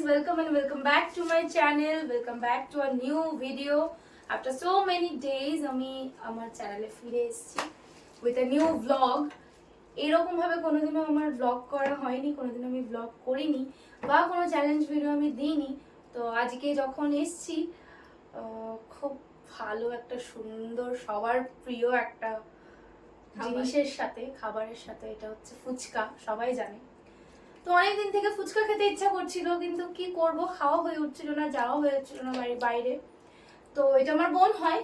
welcome and welcome back to my channel. Welcome back to a new video. After so many days আমি আমার চ্যানেলে ফিরে এসেছি with a new vlog. এরকম ভাবে কোনোদিনও আমার vlog করা হয়নি, কোনোদিনও আমি vlog করিনি বা কোনো চ্যালেঞ্জ ভিডিও আমি দিইনি। তো আজকে যখন এসেছি খুব ভালো একটা সুন্দর সবার প্রিয় একটা জিনিসের সাথে, খাবারের সাথে, এটা হচ্ছে ফুচকা, সবাই জানে। তো অনেকদিন থেকে ফুচকা খেতে ইচ্ছা করছিল, কিন্তু কি করব, খাওয়া হয়ে উঠছিল না, যাওয়া হয়ে উঠছিল না বাইরে। তো এটা আমার বোন হয়,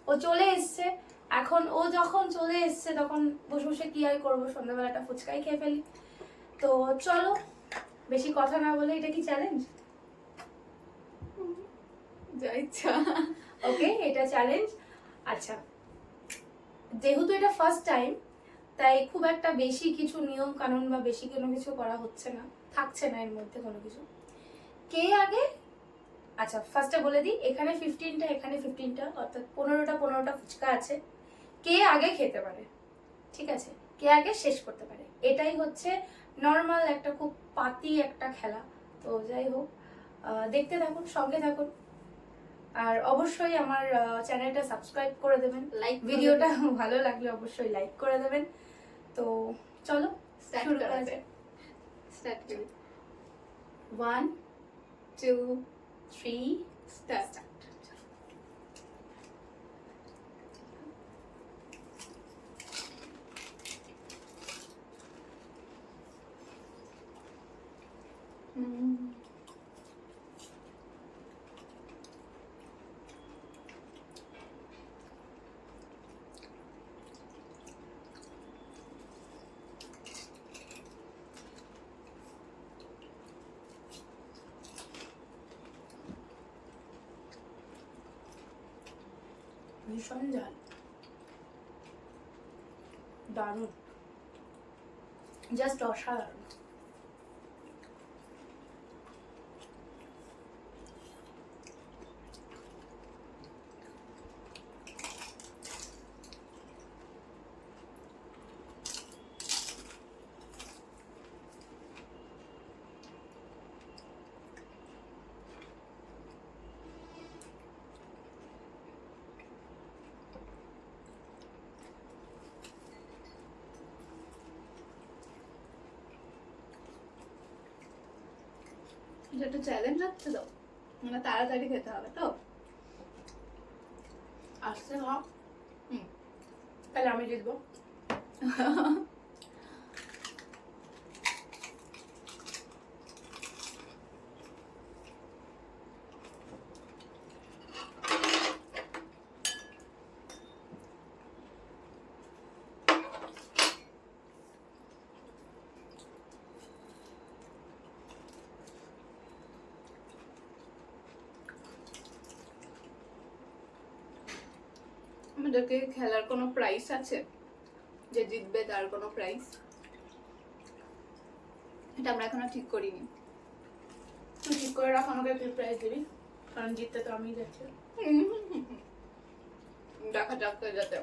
ও চলে এসছে। এখন ও যখন চলে এসছে তখন বসে বসে কি আর করবো, সন্ধ্যাবেলাটা ফুচকাই খেয়ে ফেলি। তো চলো বেশি কথা না বলে, এটা কি চ্যালেঞ্জ? যা ইচ্ছা। ওকে, এটা চ্যালেঞ্জ। আচ্ছা, যেহেতু এটা ফার্স্ট টাইম, তাই খুব একটা বেশি কিছু নিয়ম কানুন বা বেশি কোনো কিছু করা হচ্ছে না, থাকছে না এর মধ্যে কোনো কিছু। কে আগে, আচ্ছা ফার্স্টে বলে দিই, এখানে 15টা, এখানে 15টা, অর্থাৎ 15টা ফুচকা আছে। কে আগে খেতে পারে, ঠিক আছে, কে আগে শেষ করতে পারে, এটাই হচ্ছে নর্মাল একটা খুব পাতি একটা খেলা। তো যাই হোক, দেখতে থাকুন, সঙ্গে থাকুন, আর অবশ্যই আমার চ্যানেলটা সাবস্ক্রাইব করে দেবেন। লাইক ভিডিওটা ভালো লাগলে অবশ্যই লাইক করে দেবেন। তো চলো শুরু করা যাক। স্টার্ট করি। 1 2 3 স্টার্ট। ভীষণ ঝাল, দারুণ, জাস্ট অসাধারণ। এটা একটা চ্যালেঞ্জ হচ্ছে তো, মানে তাড়াতাড়ি খেতে হবে তো। আসছে ভাব, তাহলে আমি জিতবো। আমাদেরকে খেলার কোনো প্রাইস আছে? যে জিতবে তার কোনো প্রাইস? এটা আমরা এখনো ঠিক করিনি। তুই ঠিক করে রাখ, আমাকে তুই প্রাইজ দিবি, কারণ জিততে তো আমি যাচ্ছি। দেখা যাক যাতে।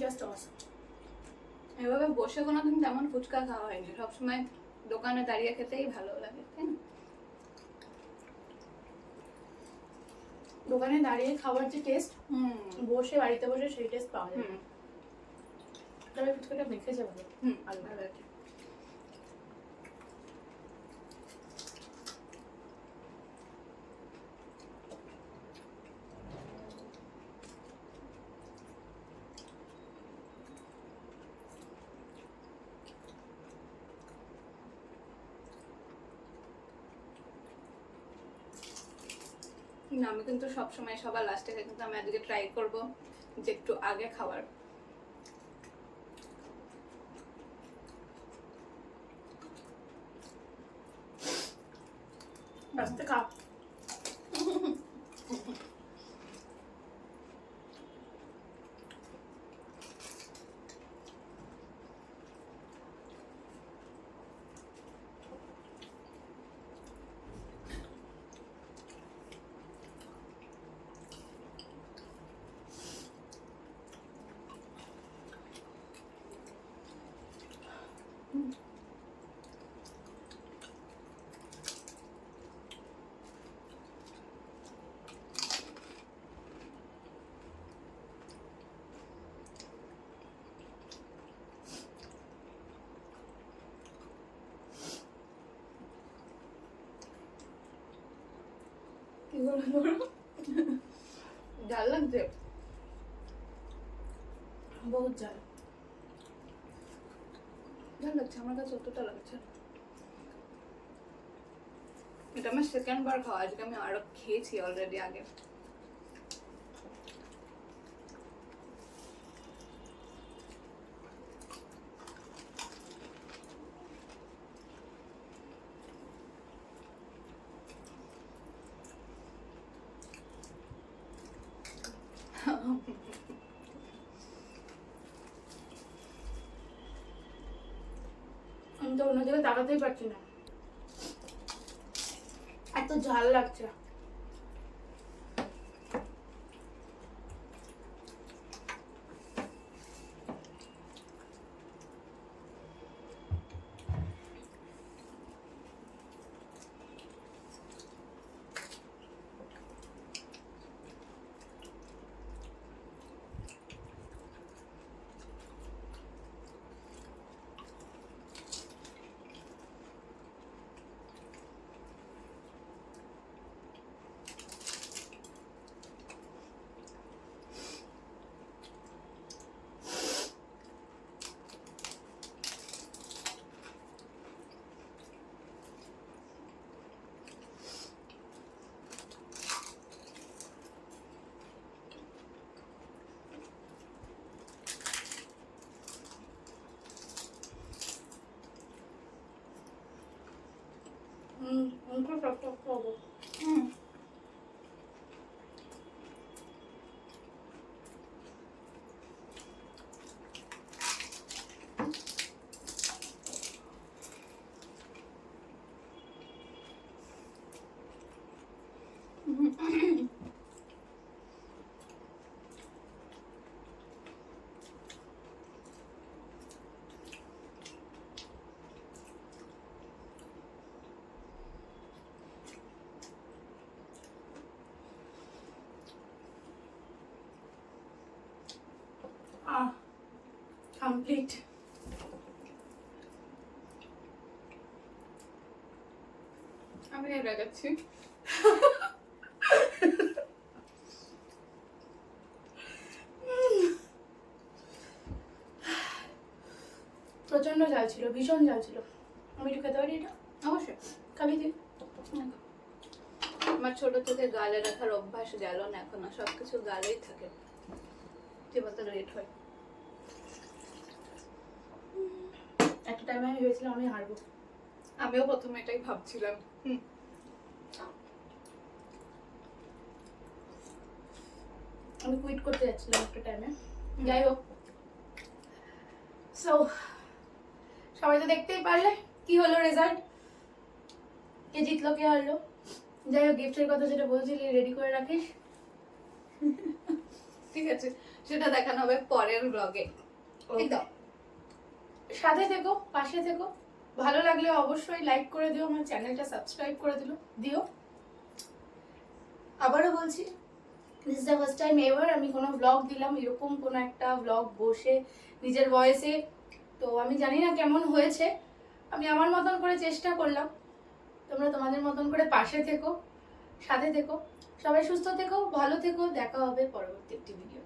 জাস্ট অসম। এভাবে বসে কোনোদিন তেমন ফুচকা খাওয়া হয়নি, সবসময় দোকানে দাঁড়িয়ে খেতেই ভালো লাগে, তাই না? দোকানে দাঁড়িয়ে খাবার যে টেস্ট, বসে বাড়িতে বসে সেই টেস্ট পাওয়া যায় না। তবে ফুচকাটা মেখে যাবে, ভালো আছে। না, আমি কিন্তু সবসময় সবার লাস্টে খাই, কিন্তু আমি আজকে ট্রাই করবো যে একটু আগে খাবার। আস্তে খা। কি বলো বলো? ঝাল লাগছে? বহুত ঝাল। ঝাল লাগছে, আমার কাছে অতটা লাগছে না। এটা আমার সেকেন্ড বার খাওয়া, আজকে আমি আরো খেয়েছি অলরেডি আগে। আমি তো অন্য জায়গায় তাকাতেই পারছি না, এত ঝাল লাগছে। মুখে টক খাবো। কমপ্লিট। আমি এটা যাচ্ছি। প্রচন্ড ঝাল ছিল, ভীষণ ঝাল ছিল। আমি একটু খেতে পারি এটা? অবশ্যই খাবি তুই? আমার ছোট থেকে গালে রাখার অভ্যাস গেল না, এখন আর সবকিছু গালেই থাকে, চিবাতে লেট হয়। একটা টাইমে আমি ভেবেছিলাম আমি হারবো। আমিও প্রথমে এটাই ভাবছিলাম। আমি কুইট করতে যাচ্ছিলাম একটা টাইমে। যাই হোক, সো সবাই তো দেখতেই পারলে কি হলো রেজাল্ট, কে জিতলো কে হারলো। যাই হোক, গিফটের কথা যেটা বলছিলি রেডি করে রাখিস। ঠিক আছে, সেটা দেখানো হবে পরের ব্লগে। একদম সাথে থেকো, পাশে থেকো। ভালো লাগলে অবশ্যই লাইক করে দিও, আমার চ্যানেলটা সাবস্ক্রাইব করে দিও। আবারও বলছি, this is the first time ever আমি কোনো ব্লগ দিলাম, এরকম কোনো একটা ব্লগ বসে নিজের ভয়েসে। তো আমি জানি না কেমন হয়েছে, আমি আমার মতন করে চেষ্টা করলাম। তোমরা তোমাদের মতন করে পাশে থেকো, সাথে থেকো। সবাই সুস্থ থেকো, ভালো থেকো। দেখা হবে পরবর্তী একটি ভিডিও।